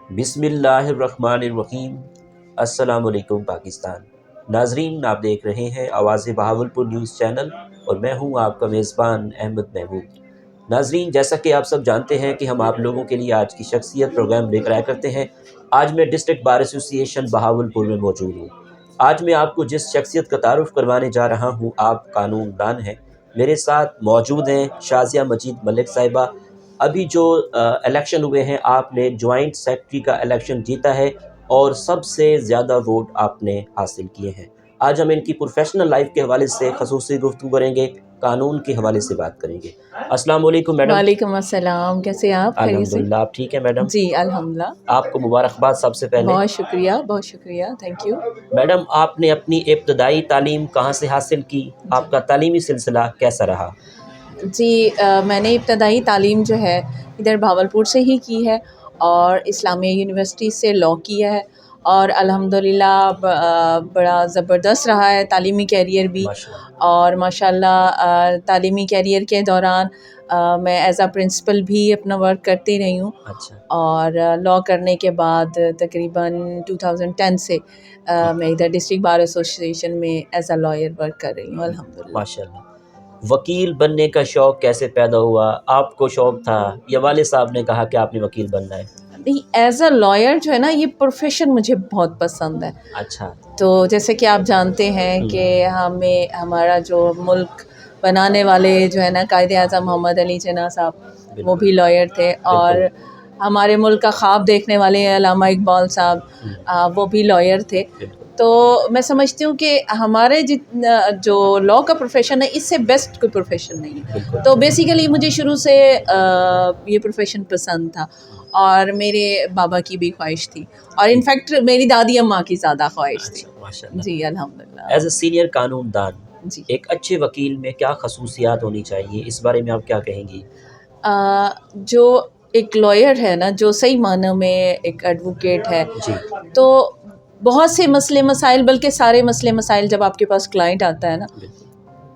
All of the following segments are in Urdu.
بسم اللہ الرحمن الرحیم۔ السلام علیکم پاکستان۔ ناظرین، آپ دیکھ رہے ہیں آواز بہاولپور نیوز چینل اور میں ہوں آپ کا میزبان احمد محمود۔ ناظرین، جیسا کہ آپ سب جانتے ہیں کہ ہم آپ لوگوں کے لیے آج کی شخصیت پروگرام لے کر آیا کرتے ہیں۔ آج میں ڈسٹرکٹ بار ایسوسی ایشن بہاولپور میں موجود ہوں۔ آج میں آپ کو جس شخصیت کا تعارف کروانے جا رہا ہوں آپ قانون دان ہیں۔ میرے ساتھ موجود ہیں شازیہ مجید ملک صاحبہ۔ ابھی جو الیکشن ہوئے ہیں آپ نے جوائنٹ سیکرٹری کا الیکشن جیتا ہے اور سب سے زیادہ ووٹ آپ نے حاصل کیے ہیں۔ آج ہم ان کی پروفیشنل لائف کے حوالے سے خصوصی گفتگو کریں گے، قانون کے حوالے سے بات کریں گے۔ السلام علیکم میڈم۔ وعلیکم السلام، کیسے ہیں آپ؟ خیریت سے؟ الحمدللہ، آپ ٹھیک ہیں میڈم؟ جی الحمدللہ۔ آپ کو مبارکباد سب سے پہلے۔ بہت شکریہ، بہت شکریہ، تھینک یو۔ میڈم، آپ نے اپنی ابتدائی تعلیم کہاں سے حاصل کی؟ آپ کا تعلیمی سلسلہ کیسا رہا؟ جی میں نے ابتدائی تعلیم جو ہے ادھر بھاولپور سے ہی کی ہے اور اسلامیہ یونیورسٹی سے لاء کیا ہے اور الحمدللہ بڑا زبردست رہا ہے تعلیمی کیریئر بھی۔ ماشاءاللہ۔ اور ماشاءاللہ تعلیمی کیریئر کے دوران میں ایز اے پرنسپل بھی اپنا ورک کرتی رہی ہوں اچھا۔ اور لاء کرنے کے بعد تقریباً 2010 سے میں ادھر ڈسٹرکٹ بار ایسوسی ایشن میں ایز اے لائر ورک کر رہی ہوں الحمدللہ۔ ماشاءاللہ۔ وکیل بننے کا شوق کیسے پیدا ہوا؟ آپ کو شوق تھا یا والد صاحب نے کہا کہ آپ نے وکیل بننا ہے؟ نہیں، ایز اے لائر جو ہے نا یہ پروفیشن مجھے بہت پسند ہے۔ اچھا۔ تو جیسے کہ آپ جانتے ہیں کہ ہمارا جو ملک بنانے والے جو ہے نا قائد اعظم محمد علی جناح صاحب وہ بھی لائر تھے اور ہمارے ملک کا خواب دیکھنے والے علامہ اقبال صاحب وہ بھی لائر تھے۔ تو میں سمجھتی ہوں کہ ہمارے جو لاء کا پروفیشن ہے اس سے بیسٹ کوئی پروفیشن نہیں ہے۔ تو بیسیکلی مجھے شروع سے یہ پروفیشن پسند تھا اور میرے بابا کی بھی خواہش تھی اور انفیکٹ میری دادی اماں کی زیادہ خواہش تھی۔ جی الحمدللہ۔ ایز اے سینئر قانون دان جی ایک اچھے وکیل میں کیا خصوصیات ہونی چاہیے، اس بارے میں آپ کیا کہیں گی؟ جو ایک لائر ہے نا، جو صحیح معنی میں ایک ایڈوکیٹ ہے، جی۔ تو بہت سے مسئلے مسائل بلکہ سارے مسئلے مسائل جب آپ کے پاس کلائنٹ آتا ہے نا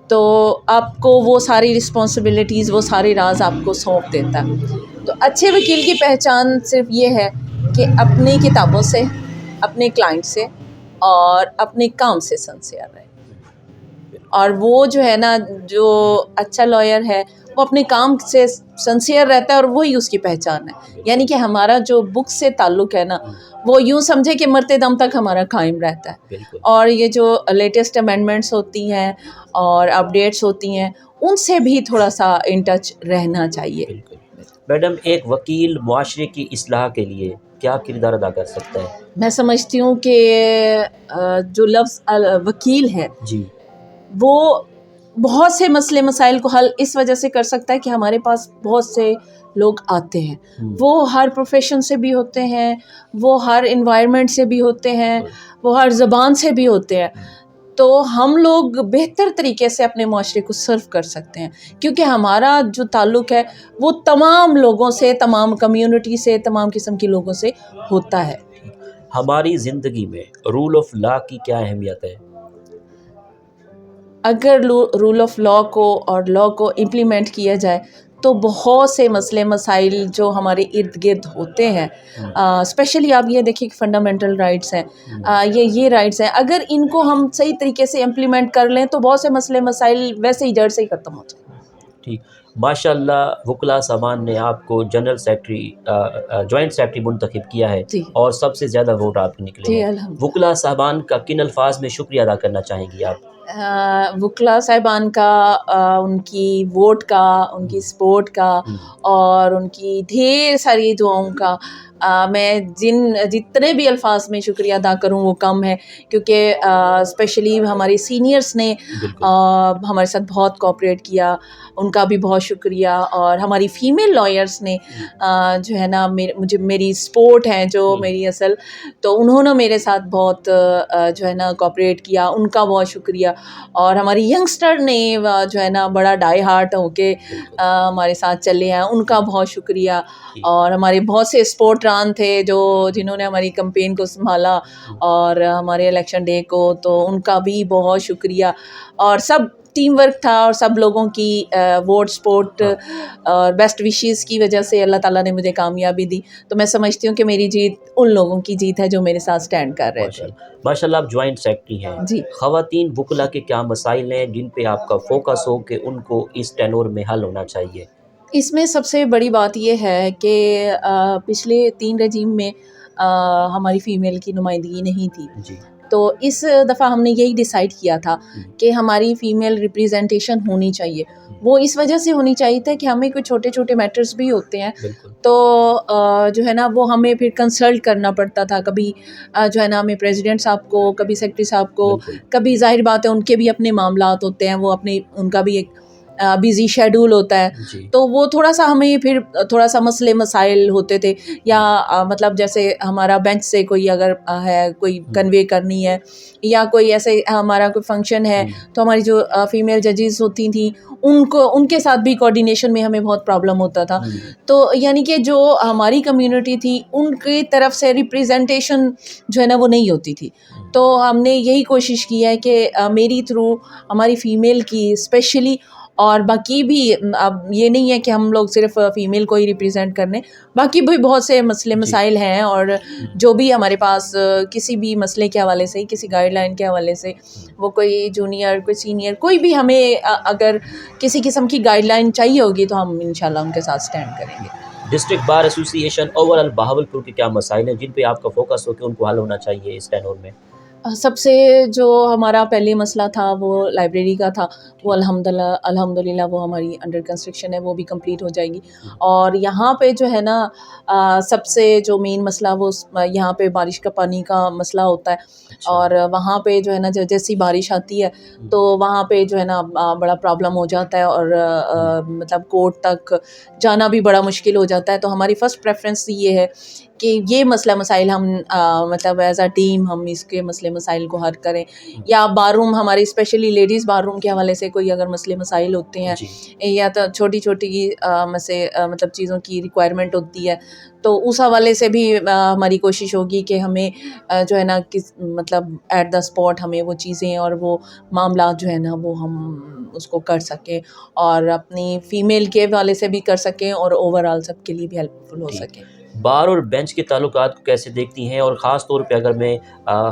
تو آپ کو وہ ساری رسپانسبلٹیز وہ سارے راز آپ کو سونپ دیتا ہے۔ تو اچھے وکیل کی پہچان صرف یہ ہے کہ اپنی کتابوں سے، اپنے کلائنٹ سے اور اپنے کام سے سنسیئر رہے۔ اور وہ جو ہے نا جو اچھا لائر ہے وہ اپنے کام سے سنسیئر رہتا ہے اور وہی اس کی پہچان ہے۔ یعنی کہ ہمارا جو بک سے تعلق ہے نا وہ یوں سمجھے کہ مرتے دم تک ہمارا قائم رہتا ہے۔ اور یہ جو لیٹسٹ امینڈمنٹس ہوتی ہیں اور اپڈیٹس ہوتی ہیں ان سے بھی تھوڑا سا ان ٹچ رہنا چاہیے۔ میڈم، ایک وکیل معاشرے کی اصلاح کے لیے کیا کردار ادا کر سکتا ہے؟ میں سمجھتی ہوں کہ جو لفظ وکیل ہے جی، وہ بہت سے مسئلے مسائل کو حل اس وجہ سے کر سکتا ہے کہ ہمارے پاس بہت سے لوگ آتے ہیں، وہ ہر پروفیشن سے بھی ہوتے ہیں، وہ ہر انوائرمنٹ سے بھی ہوتے ہیں، وہ ہر زبان سے بھی ہوتے ہیں۔ تو ہم لوگ بہتر طریقے سے اپنے معاشرے کو سرو کر سکتے ہیں کیونکہ ہمارا جو تعلق ہے وہ تمام لوگوں سے، تمام کمیونٹی سے، تمام قسم کے لوگوں سے ہوتا ہے۔ ہماری زندگی میں رول آف لاء کی کیا اہمیت ہے؟ اگر رول آف لاء کو اور لاء کو امپلیمنٹ کیا جائے تو بہت سے مسئلے مسائل جو ہمارے ارد گرد ہوتے ہیں، اسپیشلی آپ یہ دیکھیں کہ فنڈامنٹل رائٹس ہیں، یہ رائٹس ہیں، اگر ان کو ہم صحیح طریقے سے امپلیمنٹ کر لیں تو بہت سے مسئلے مسائل ویسے ہی جڑ سے ہی ختم ہو جائیں۔ ٹھیک، ماشاء اللہ وکلاء صاحبان نے آپ کو جنرل سیکرٹری جوائنٹ سیکرٹری منتخب کیا ہے اور سب سے زیادہ ووٹ آپ کے نکلے ہیں۔ وکلاء صاحبان کا کن الفاظ میں شکریہ ادا کرنا چاہیں گی آپ؟ وکلاء صاحبان کا، ان کی ووٹ کا، ان کی سپورٹ کا اور ان کی ڈھیر ساری دعاؤں کا میں جتنے بھی الفاظ میں شکریہ ادا کروں وہ کم ہے کیونکہ اسپیشلی ہمارے سینئرس نے ہمارے ساتھ بہت کوآپریٹ کیا، ان کا بھی بہت شکریہ۔ اور ہماری فیمیل لائرس نے جو ہے نا میری سپورٹ ہیں جو میری اصل، تو انہوں نے میرے ساتھ بہت جو ہے نا کوآپریٹ کیا، ان کا بہت شکریہ۔ اور ہماری ینگسٹر نے جو ہے نا بڑا ڈائی ہارٹ ہو کے ہمارے ساتھ چلے ہیں، ان کا بہت شکریہ۔ اور ہمارے بہت سے سپورٹ ویٹران تھے جنہوں نے ہماری کمپین کو سنبھالا اور ہمارے الیکشن ڈے کو، تو ان کا بھی بہت شکریہ. اور سب ٹیم ورک تھا اور سب لوگوں کی ووٹ سپورٹ اور بیسٹ وشیز کی وجہ سے اللہ تعالیٰ نے مجھے کامیابی دی. تو میں سمجھتی ہوں کہ میری جیت ان لوگوں کی جیت ہے جو میرے ساتھ سٹینڈ کر رہے تھے. ماشاء اللہ آپ جوائنٹ سیکرٹری ہیں. جی. خواتین وکلا کے کیا مسائل ہیں جن پہ آپ کا فوکس ہو کہ ان کو اس ٹینور میں حل ہونا چاہیے؟ اس میں سب سے بڑی بات یہ ہے کہ پچھلے 3 رجیم میں ہماری فیمیل کی نمائندگی نہیں تھی. جی. تو اس دفعہ ہم نے یہی ڈیسائیڈ کیا تھا کہ ہماری فیمیل ریپریزنٹیشن ہونی چاہیے. وہ اس وجہ سے ہونی چاہیے تھا کہ ہمیں کوئی چھوٹے چھوٹے میٹرز بھی ہوتے ہیں تو جو ہے نا وہ ہمیں پھر کنسلٹ کرنا پڑتا تھا. کبھی جو ہے نا ہمیں پریزیڈنٹ صاحب کو، کبھی سیکرٹری صاحب کو، کبھی ظاہر بات ہے ان کے بھی اپنے معاملات ہوتے ہیں، وہ ان کا بھی ایک بیزی شیڈول ہوتا ہے. تو وہ تھوڑا سا ہمیں پھر تھوڑا سا مسئلے مسائل ہوتے تھے، یا مطلب جیسے ہمارا بینچ سے کوئی اگر ہے کوئی کنوے کرنی ہے، یا کوئی ایسے ہمارا کوئی فنکشن ہے تو ہماری جو فیمیل ججز ہوتی تھیں ان کے ساتھ بھی کوارڈینیشن میں ہمیں بہت پرابلم ہوتا تھا. تو یعنی کہ جو ہماری کمیونٹی تھی ان کی طرف سے ریپریزنٹیشن جو ہے نا وہ نہیں ہوتی تھی. تو ہم نے یہی کوشش کی ہے کہ میری تھرو ہماری فیمیل کی اسپیشلی، اور باقی بھی اب یہ نہیں ہے کہ ہم لوگ صرف فیمیل کو ہی ریپریزینٹ کرنے، باقی بھی بہت سے مسئلے مسائل ہیں. اور جو بھی ہمارے پاس کسی بھی مسئلے کے حوالے سے، کسی گائیڈ لائن کے حوالے سے، وہ کوئی جونیئر کوئی سینئر کوئی بھی ہمیں اگر کسی قسم کی گائیڈ لائن چاہیے ہوگی تو ہم انشاءاللہ ان کے ساتھ سٹینڈ کریں گے. ڈسٹرکٹ بار ایسوسی ایشن اوور آل بہاولپور کے کیا مسائل ہیں جن پہ آپ کا فوکس ہو کہ ان کو حل ہونا چاہیے اس ٹینور میں؟ سب سے جو ہمارا پہلے مسئلہ تھا وہ لائبریری کا تھا. وہ الحمدللہ وہ ہماری انڈر کنسٹرکشن ہے، وہ بھی کمپلیٹ ہو جائے گی. اور یہاں پہ جو ہے نا سب سے جو مین مسئلہ وہ یہاں پہ بارش کا پانی کا مسئلہ ہوتا ہے. اور وہاں پہ جو ہے نا جیسی بارش آتی ہے تو وہاں پہ جو ہے نا بڑا پرابلم ہو جاتا ہے، اور مطلب کورٹ تک جانا بھی بڑا مشکل ہو جاتا ہے. تو ہماری فرسٹ پریفرنس یہ ہے کہ یہ مسئلہ مسائل ہم مطلب ایز اے ٹیم ہم اس کے مسئلے مسائل کو حل کریں. یا بار روم ہمارے اسپیشلی لیڈیز بار روم کے حوالے سے کوئی اگر مسئلے مسائل ہوتے ہیں، یا تو چھوٹی چھوٹی مطلب چیزوں کی ریکوائرمنٹ ہوتی ہے، تو اس حوالے سے بھی ہماری کوشش ہوگی کہ ہمیں جو ہے نا مطلب ایٹ دا اسپاٹ ہمیں وہ چیزیں اور وہ معاملات جو ہے نا وہ ہم اس کو کر سکیں، اور اپنی فیمیل کے حوالے سے بھی کر سکیں اور اوور آل سب کے لیے بھی ہیلپ فل ہو سکیں. بار اور بینچ کے تعلقات کو کیسے دیکھتی ہیں؟ اور خاص طور پہ اگر میں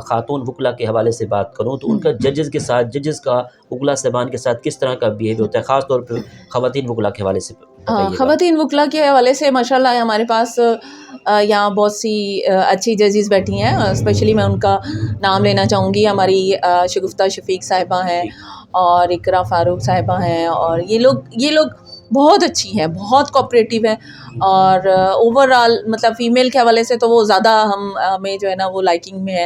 خاتون وکلا کے حوالے سے بات کروں تو ان کا ججز کا وکلا صاحبان کے ساتھ کس طرح کا بیہیو ہوتا ہے، خاص طور پہ خواتین وکلا کے حوالے سے بتائیے گا. خواتین وکلا کے حوالے سے ماشاءاللہ ہمارے پاس یہاں بہت سی اچھی ججز بیٹھی ہیں. اسپیشلی میں ان کا نام لینا چاہوں گی. ہماری شگفتہ شفیق صاحبہ ہیں اور اقرا فاروق صاحبہ ہیں، اور یہ لوگ بہت اچھی ہیں، بہت کوآپریٹیو ہیں. اور اوور آل مطلب فیمیل کے حوالے سے تو وہ زیادہ ہمیں جو ہے نا وہ لائکنگ میں ہے.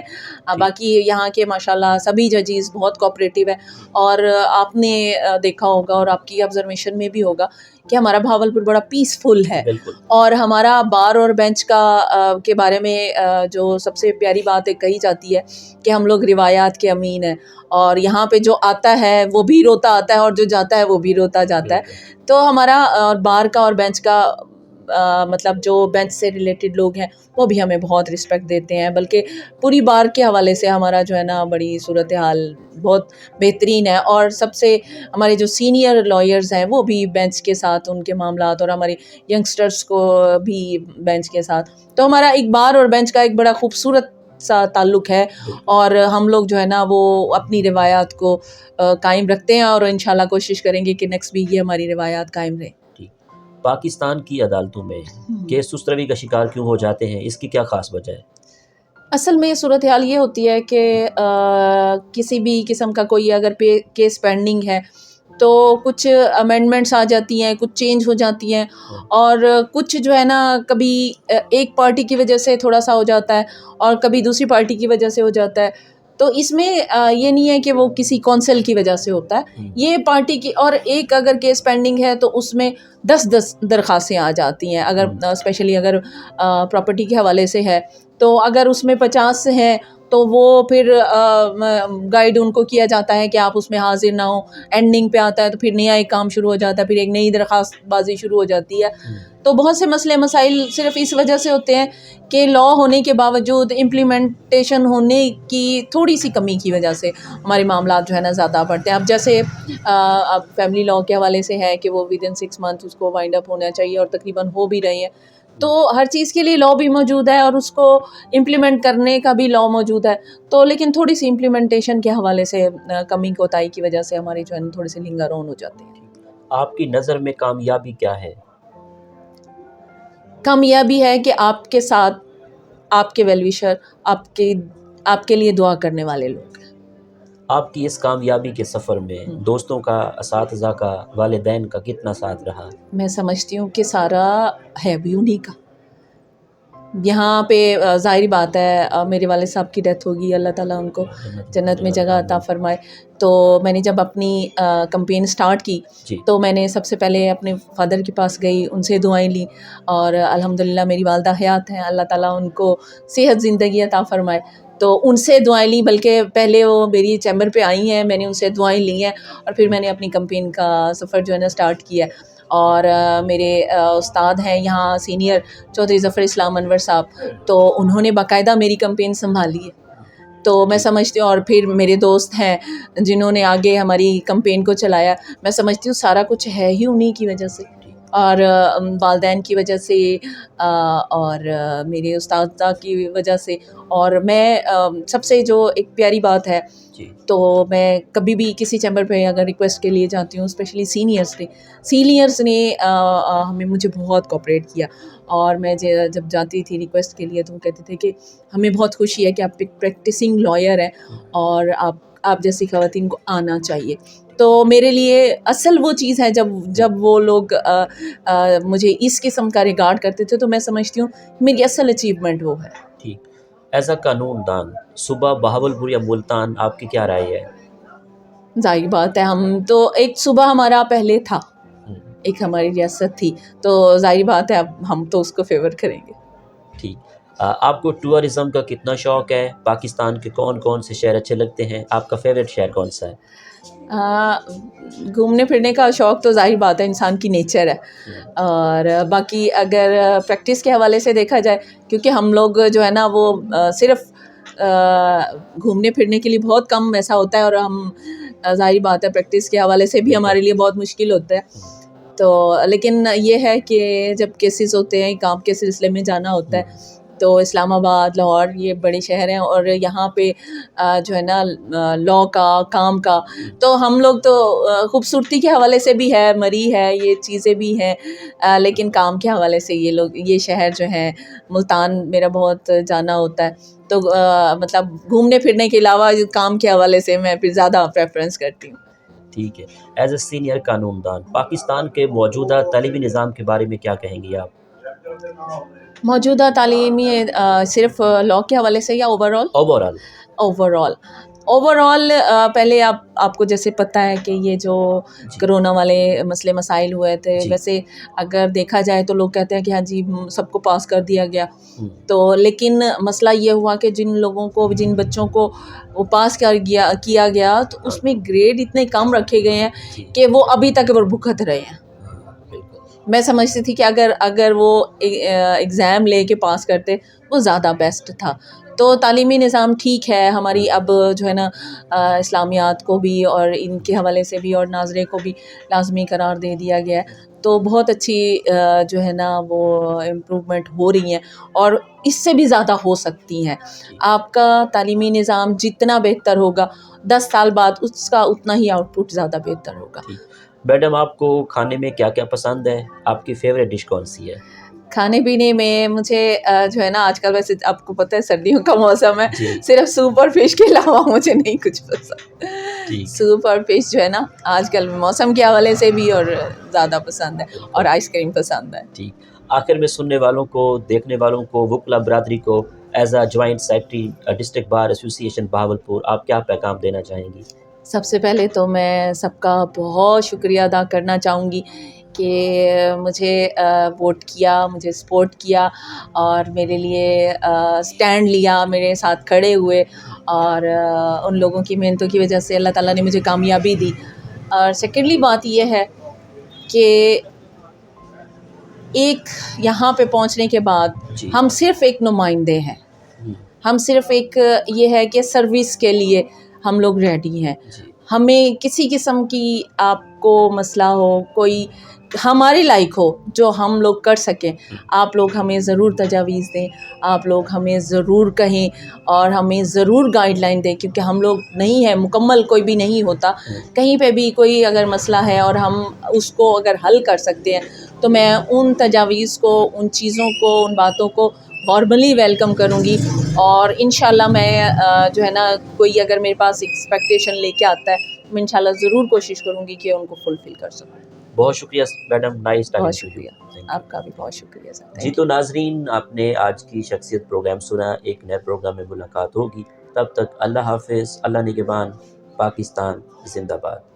باقی یہاں کے ماشاءاللہ سبھی ججز بہت کوآپریٹیو ہیں. اور آپ نے دیکھا ہوگا اور آپ کی آبزرویشن میں بھی ہوگا کہ ہمارا بھاولپور بڑا پیسفل ہے. اور ہمارا بار اور بینچ کے بارے میں جو سب سے پیاری بات کہی جاتی ہے کہ ہم لوگ روایات کے امین ہیں، اور یہاں پہ جو آتا ہے وہ بھی روتا آتا ہے اور جو جاتا ہے وہ بھی روتا جاتا ہے. تو ہمارا بار کا اور بینچ کا مطلب جو بینچ سے ریلیٹڈ لوگ ہیں وہ بھی ہمیں بہت رسپیکٹ دیتے ہیں. بلکہ پوری بار کے حوالے سے ہمارا جو ہے نا بڑی صورتحال بہت بہترین ہے. اور سب سے ہمارے جو سینئر لائرز ہیں وہ بھی بینچ کے ساتھ ان کے معاملات، اور ہمارے ینگسٹرز کو بھی بینچ کے ساتھ. تو ہمارا ایک بار اور بینچ کا ایک بڑا خوبصورت سا تعلق ہے، اور ہم لوگ جو ہے نا وہ اپنی روایات کو قائم رکھتے ہیں، اور انشاءاللہ کوشش کریں گے کہ نیکسٹ بھی یہ ہماری روایات قائم رہیں. پاکستان کی عدالتوں میں کیس سست روی کا شکار کیوں ہو جاتے ہیں؟ اس کی کیا خاص وجہ ہے؟ اصل میں صورتحال یہ ہوتی ہے کہ کسی بھی قسم کا کوئی اگر کیس پینڈنگ ہے تو کچھ امینڈمنٹس آ جاتی ہیں، کچھ چینج ہو جاتی ہیں، اور کچھ جو ہے نا کبھی ایک پارٹی کی وجہ سے تھوڑا سا ہو جاتا ہے اور کبھی دوسری پارٹی کی وجہ سے ہو جاتا ہے. تو اس میں یہ نہیں ہے کہ وہ کسی کونسل کی وجہ سے ہوتا ہے، یہ پارٹی کی. اور ایک اگر کیس پینڈنگ ہے تو اس میں 10 درخواستیں آ جاتی ہیں. اگر اسپیشلی اگر پراپرٹی کے حوالے سے ہے تو اگر اس میں 50 ہیں تو وہ پھر گائیڈ ان کو کیا جاتا ہے کہ آپ اس میں حاضر نہ ہوں. اینڈنگ پہ آتا ہے تو پھر نیا ایک کام شروع ہو جاتا ہے, پھر ایک نئی درخواست بازی شروع ہو جاتی ہے. تو بہت سے مسئلے مسائل صرف اس وجہ سے ہوتے ہیں کہ لا ہونے کے باوجود امپلیمنٹیشن ہونے کی تھوڑی سی کمی کی وجہ سے ہمارے معاملات جو ہے نا زیادہ بڑھتے ہیں. اب جیسے اب فیملی لا کے حوالے سے ہے کہ وہ ود ان 6 months اس کو وائنڈ اپ ہونا چاہیے, اور تقریباً ہو بھی رہے ہیں. تو ہر چیز کے لیے لا بھی موجود ہے اور اس کو امپلیمنٹ کرنے کا بھی لا موجود ہے. تو لیکن تھوڑی سی امپلیمنٹیشن کے حوالے سے کمی کوتاہی کی وجہ سے ہمارے جو ہے نا تھوڑے سے لنگر آن ہو جاتے ہیں. آپ کی نظر میں کامیابی کیا ہے؟ کامیابی ہے کہ آپ کے ساتھ آپ کے ویل وشر, آپ کے لیے دعا کرنے والے لوگ. آپ کی اس کامیابی کے سفر میں دوستوں کا, اساتذہ کا, والدین کا کتنا ساتھ رہا؟ میں سمجھتی ہوں کہ سارا ہے بھی انہیں کا. یہاں پہ ظاہری بات ہے, میرے والد صاحب کی ڈیتھ ہوگی, اللہ تعالیٰ ان کو جنت میں جگہ عطا فرمائے. تو میں نے جب اپنی کمپین سٹارٹ کی تو میں نے سب سے پہلے اپنے فادر کے پاس گئی, ان سے دعائیں لیں, اور الحمدللہ میری والدہ حیات ہیں, اللہ تعالیٰ ان کو صحت زندگی عطا فرمائے. تو ان سے دعائیں لیں, بلکہ پہلے وہ میری چیمبر پہ آئی ہیں, میں نے ان سے دعائیں لی ہیں, اور پھر میں نے اپنی کمپین کا سفر جو ہے نا سٹارٹ کیا. اور میرے استاد ہیں یہاں سینئر چودھری ظفر اسلام انور صاحب, تو انہوں نے باقاعدہ میری کمپین سنبھالی ہے. تو میں سمجھتی ہوں, اور پھر میرے دوست ہیں جنہوں نے آگے ہماری کمپین کو چلایا. میں سمجھتی ہوں سارا کچھ ہے ہی انہی کی وجہ سے, اور والدین کی وجہ سے, اور میرے استاد کی وجہ سے. اور میں سب سے جو ایک پیاری بات ہے, تو میں کبھی بھی کسی چیمبر پہ اگر ریکویسٹ کے لیے جاتی ہوں, اسپیشلی سینئرس نے ہمیں مجھے بہت کوآپریٹ کیا. اور میں جب جاتی تھی ریکویسٹ کے لیے تو وہ کہتے تھے کہ ہمیں بہت خوشی ہے کہ آپ ایک پریکٹسنگ لائر ہیں اور آپ جیسی خواتین کو آنا چاہیے. تو میرے لیے اصل وہ چیز ہے جب وہ لوگ مجھے اس قسم کا ریگارڈ کرتے تھے, تو میں سمجھتی ہوں میری اصل اچیومنٹ وہ ہے. ٹھیک. ایز اے قانون دان, صوبہ بہاولپور یا ملتان, آپ کی کیا رائے ہے؟ ظاہر بات ہے, ہم تو ایک صوبہ ہمارا پہلے تھا, ایک ہماری ریاست تھی, تو ظاہر بات ہے اب ہم تو اس کو فیور کریں گے. ٹھیک. آپ کو ٹورزم کا کتنا شوق ہے؟ پاکستان کے کون کون سے شہر اچھے لگتے ہیں؟ آپ کا فیوریٹ شہر کون سا ہے؟ گھومنے پھرنے کا شوق تو ظاہر بات ہے انسان کی نیچر ہے, اور باقی اگر پریکٹس کے حوالے سے دیکھا جائے, کیونکہ ہم لوگ جو ہے نا وہ صرف گھومنے پھرنے کے لیے بہت کم ایسا ہوتا ہے, اور ہم ظاہر بات ہے پریکٹس کے حوالے سے بھی ہمارے لیے بہت مشکل ہوتا ہے. تو لیکن یہ ہے کہ جب کیسز ہوتے ہیں, کام کے سلسلے میں جانا ہوتا ہے, تو اسلام آباد, لاہور, یہ بڑے شہر ہیں, اور یہاں پہ جو ہے نا لا کا کام کا, تو ہم لوگ تو خوبصورتی کے حوالے سے بھی ہے, مری ہے, یہ چیزیں بھی ہیں, لیکن کام کے حوالے سے یہ شہر جو ہے ملتان میرا بہت جانا ہوتا ہے. تو مطلب گھومنے پھرنے کے علاوہ کام کے حوالے سے میں پھر زیادہ پریفرنس کرتی ہوں. ٹھیک ہے. ایز اے سینئر قانون دان, پاکستان کے موجودہ تعلیمی نظام کے بارے میں کیا کہیں گی آپ؟ موجودہ تعلیمی صرف لا کے حوالے سے یا اوور آل پہلے آپ کو جیسے پتہ ہے کہ یہ جو کرونا والے مسئلے مسائل ہوئے تھے, ویسے اگر دیکھا جائے تو لوگ کہتے ہیں کہ ہاں جی سب کو پاس کر دیا گیا, تو لیکن مسئلہ یہ ہوا کہ جن بچوں کو وہ پاس کیا گیا تو اس میں گریڈ اتنے کم رکھے گئے ہیں کہ وہ ابھی تک وہ بھگت رہے ہیں. میں سمجھتی تھی کہ اگر وہ ایگزام لے کے پاس کرتے وہ زیادہ بیسٹ تھا. تو تعلیمی نظام ٹھیک ہے ہماری, اب جو ہے نا اسلامیات کو بھی اور ان کے حوالے سے بھی اور ناظرے کو بھی لازمی قرار دے دیا گیا ہے, تو بہت اچھی جو ہے نا وہ امپرومنٹ ہو رہی ہیں, اور اس سے بھی زیادہ ہو سکتی ہیں. آپ کا تعلیمی نظام جتنا بہتر ہوگا 10 سال بعد اس کا اتنا ہی آؤٹ پٹ زیادہ بہتر ہوگا. میڈم, آپ کو کھانے میں کیا کیا پسند ہے؟ آپ کی فیوریٹ ڈش کون سی ہے؟ کھانے پینے میں مجھے جو ہے نا آج کل ویسے آپ کو پتہ ہے سردیوں کا موسم ہے, صرف سوپ اور فش کے علاوہ مجھے نہیں کچھ پسند. سوپ اور فش جو ہے نا آج کل موسم کے حوالے سے بھی اور زیادہ پسند ہے, اور آئس کریم پسند ہے. ٹھیک. آخر میں سننے والوں کو, دیکھنے والوں کو, وکلا برادری کو as a joint secretary district bar ایسوسی ایشن بہاولپور آپ کیا پیغام دینا چاہیں گی؟ سب سے پہلے تو میں سب کا بہت شکریہ ادا کرنا چاہوں گی کہ مجھے ووٹ کیا، مجھے سپورٹ کیا اور میرے لیے سٹینڈ لیا، میرے ساتھ کھڑے ہوئے، اور ان لوگوں کی محنتوں کی وجہ سے اللہ تعالیٰ نے مجھے کامیابی دی۔ اور سیکنڈلی بات یہ ہے کہ ایک یہاں پہ پہنچنے کے بعد جی ہم صرف ایک نمائندے ہیں، ہم صرف ایک یہ ہے کہ سروس کے لیے ہم لوگ ریڈی ہیں۔ جی ہمیں کسی قسم کی آپ کو مسئلہ ہو، کوئی ہماری لائق ہو جو ہم لوگ کر سکیں، آپ لوگ ہمیں ضرور تجاویز دیں، آپ لوگ ہمیں ضرور کہیں اور ہمیں ضرور گائیڈ لائن دیں، کیونکہ ہم لوگ نہیں ہیں مکمل، کوئی بھی نہیں ہوتا، کہیں پہ بھی کوئی اگر مسئلہ ہے اور ہم اس کو اگر حل کر سکتے ہیں تو میں ان تجاویز کو، ان چیزوں کو، ان باتوں کو وارملی ویلکم کروں گی، اور انشاءاللہ میں جو ہے نا کوئی اگر میرے پاس ایکسپیکٹیشن لے کے آتا ہے میں انشاءاللہ ضرور کوشش کروں گی کہ ان کو فلفل کر سکوں۔ بہت شکریہ میڈم، نائس بہت ٹاکنگ ٹو یو۔ شکریہ، آپ کا بھی بہت شکریہ سر۔ جی تو ناظرین، آپ نے آج کی شخصیت پروگرام سنا، ایک نئے پروگرام میں ملاقات ہوگی، تب تک اللہ حافظ، اللہ نگہبان، پاکستان زندہ باد۔